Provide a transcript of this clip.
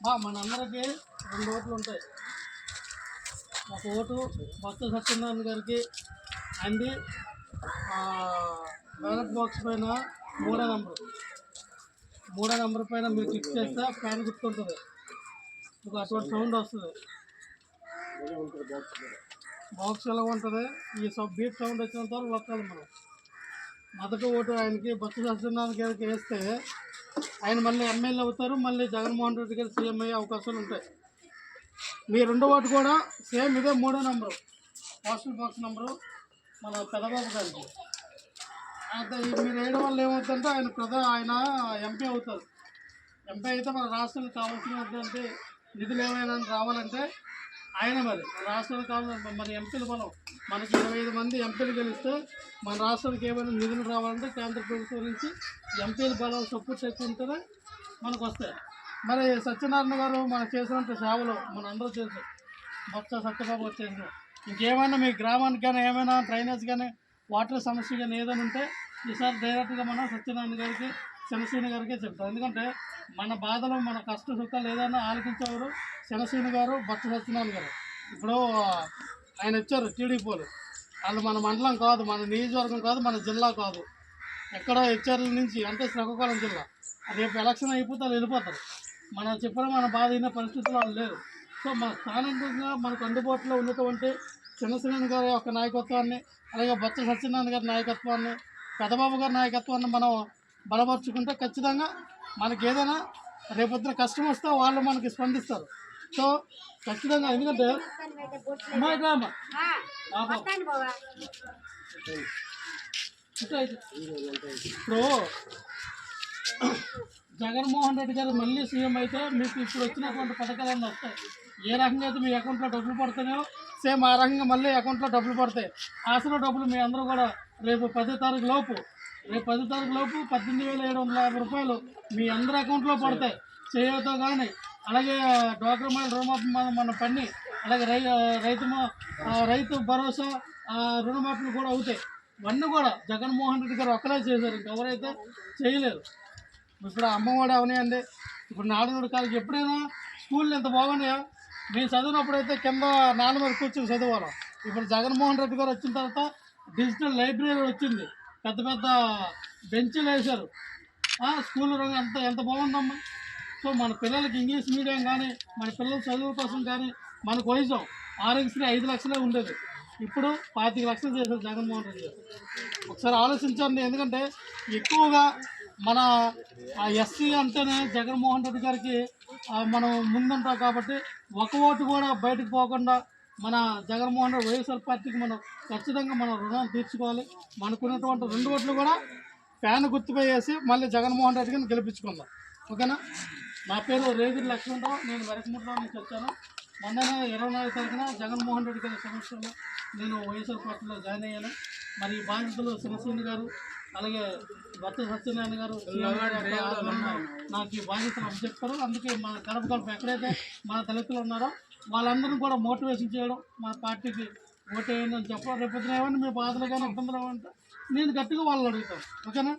మనందరికీ 2 ఓట్లు ఉంటాయి. ఒక ఓటు బొత్స సత్యనారాయణ గారికి అంది బ్యాలెట్ బాక్స్ పైన 3వ నెంబర్ పైన మీరు క్లిక్ చేస్తే ఫ్యాన్ గుర్తుంటుంది. మీకు అటువంటి సౌండ్ వస్తుంది. బాక్స్ ఎలా ఉంటుంది, ఈ బీట్ సౌండ్ వచ్చినంత వరకు నొక్కాలి మనం. మొదటి ఓటు ఆయనకి బొత్స సత్యనారాయణ గారికి వేస్తే ఆయన మళ్ళీ ఎమ్మెల్యే అవుతారు. మళ్ళీ జగన్మోహన్ రెడ్డి గారు సీఎం అయ్యే అవకాశాలు ఉంటాయి. మీ 2వ ఓటు కూడా సేమ్ ఇదే 3వ నెంబరు పోస్టల్ బాక్స్ నెంబరు మన పెదబాబు గారికి. అయితే మీరు వేయడం వల్ల ఏమవుతుందంటే ఆయన ఎంపీ అవుతారు. ఎంపీ అయితే మన రాష్ట్రానికి కావాల్సినటువంటి నిధులు ఏమైనా రావాలంటే ఆయన మరి రాష్ట్రానికి కావాల్సిన మరి ఎంపీల బలం మనకి 25 మంది ఎంపీలు గెలిస్తే మన రాష్ట్రానికి ఏమైనా నిధులు రావాలంటే కేంద్ర ప్రభుత్వం నుంచి ఎంపీల బలం సపోర్ట్ ఎక్కువ ఉంటేనే మనకు వస్తాయి. మరి సత్యనారాయణ గారు మనకు చేసినంత సేవలు మన అందరూ తెలుసు. బొత్స సత్యబాబు చేసిన ఇంకేమైనా మీ గ్రామానికి కానీ ఏమైనా డ్రైనేజ్ కానీ వాటర్ సమస్య కానీ ఏదైనా ఉంటే ఈసారి డైరెక్ట్గా మనం సత్యనారాయణ గారికి శనసీని గారికే చెప్తాం. ఎందుకంటే మన బాధలు మన కష్ట సుఖాలు ఏదైనా ఆలోచించేవారు శనసీని గారు, బొత్స సత్యనారాయణ గారు. ఇప్పుడు ఆయన వచ్చారు టీడీపీ వాళ్ళు మన మండలం కాదు, మన నియోజకవర్గం కాదు, మన జిల్లా కాదు, ఎక్కడో హెచ్ఆర్ల నుంచి అంటే శ్రీకాకుళం జిల్లా. రేపు ఎలక్షన్ అయిపోతే వాళ్ళు వెళ్ళిపోతారు. మనం చెప్పిన మన బాధ అయిన పరిస్థితులు వాళ్ళు లేరు. సో మన స్థానికంగా మనకు అందుబాటులో ఉన్నటువంటి శనసీని గారి యొక్క నాయకత్వాన్ని, అలాగే బొత్స సత్యనారాయణ గారి నాయకత్వాన్ని, పెదబాబు గారి నాయకత్వాన్ని మనం బలపరుచుకుంటే ఖచ్చితంగా మనకి ఏదైనా రేపొద్దున కష్టం వస్తే వాళ్ళు మనకి స్పందిస్తారు. సో ఖచ్చితంగా ఎందుకంటే ఇప్పుడు జగన్మోహన్ రెడ్డి గారు మళ్ళీ సీఎం అయితే మీకు ఇప్పుడు వచ్చినటువంటి పథకాలన్నీ వస్తాయి. ఏ రకంగా అయితే మీ అకౌంట్లో డబ్బులు పడుతున్నాయో సేమ్ ఆ రకంగా మళ్ళీ అకౌంట్లో డబ్బులు పడతాయి. ఆసన డబ్బులు మీ అందరూ కూడా రేపు 10వ తారీఖు లోపు 18,750 రూపాయలు మీ అందరి అకౌంట్లో పడతాయి. చేయతో కానీ అలాగే డ్వాక్రా మహిళ రుణమాఫీ మన పని, అలాగే రైతు భరోసా రుణమాఫీలు కూడా అవుతాయి. ఇవన్నీ కూడా జగన్మోహన్ రెడ్డి గారు ఒక్కలే చేశారు, ఇంకెవరైతే చేయలేరు. ఇప్పుడు అమ్మఒడి అవనాయండి, ఇప్పుడు నాడు కాలకి ఎప్పుడైనా స్కూళ్ళు ఎంత బాగున్నాయో మేము చదివినప్పుడైతే కింద నాన్న మీద కూర్చొని చదివాళ్ళం. ఇప్పుడు జగన్మోహన్ రెడ్డి గారు వచ్చిన తర్వాత డిజిటల్ లైబ్రరీ వచ్చింది, పెద్ద పెద్ద బెంచీలు వేశారు. స్కూల్ రంగం ఎంత బాగుందమ్మా. సో మన పిల్లలకి ఇంగ్లీష్ మీడియం కానీ మన పిల్లల చదువు కోసం కానీ మనకు వయసు ఆరోగ్యశ్రీ 5 లక్షలే ఉండేది, ఇప్పుడు 25 లక్షలు చేశారు జగన్మోహన్ రెడ్డి గారు. ఒకసారి ఆలోచించండి. ఎందుకంటే ఎక్కువగా మన ఎస్సీ అంటేనే జగన్మోహన్ రెడ్డి గారికి మనం ముందుంటాం కాబట్టి ఒక ఓటు కూడా బయటకు పోకుండా మన జగన్మోహన్ రెడ్డి వైఎస్ఆర్ పార్టీకి మనం ఖచ్చితంగా మనం రుణం తీర్చుకోవాలి. మనకున్నటువంటి 2 ఓట్లు కూడా ఫ్యాన్ గుర్తుపై వేసి మళ్ళీ జగన్మోహన్ రెడ్డి గారిని గెలిపించుకుందాం. ఓకేనా? నా పేరు రేగిరి లక్ష్మణరావు, నేను వరకముట్రావు నుంచి వచ్చాను. మొన్న 24వ తారీఖున జగన్మోహన్ రెడ్డి గారి సమక్షంలో నేను వైఎస్ఆర్ పార్టీలో జాయిన్ అయ్యాను. మరి ఈ బాధ్యతలు శనసీని గారు అలాగే బొత్స సత్యనారాయణ గారు నాకు ఈ బాధ్యతలు అప్పచెప్తారు. అందుకే మన గడప ఎక్కడైతే మన దళితులు ఉన్నారో వాళ్ళందరినీ కూడా మోటివేషన్ చేయడం, మన పార్టీకి ఓటేయండి అని చెప్పడం. రేపు ఏమైనా మీ బాధలు కానీ ఇబ్బందులు అంటే నేను గట్టిగా వాళ్ళని అడుగుతాను. ఓకేనా?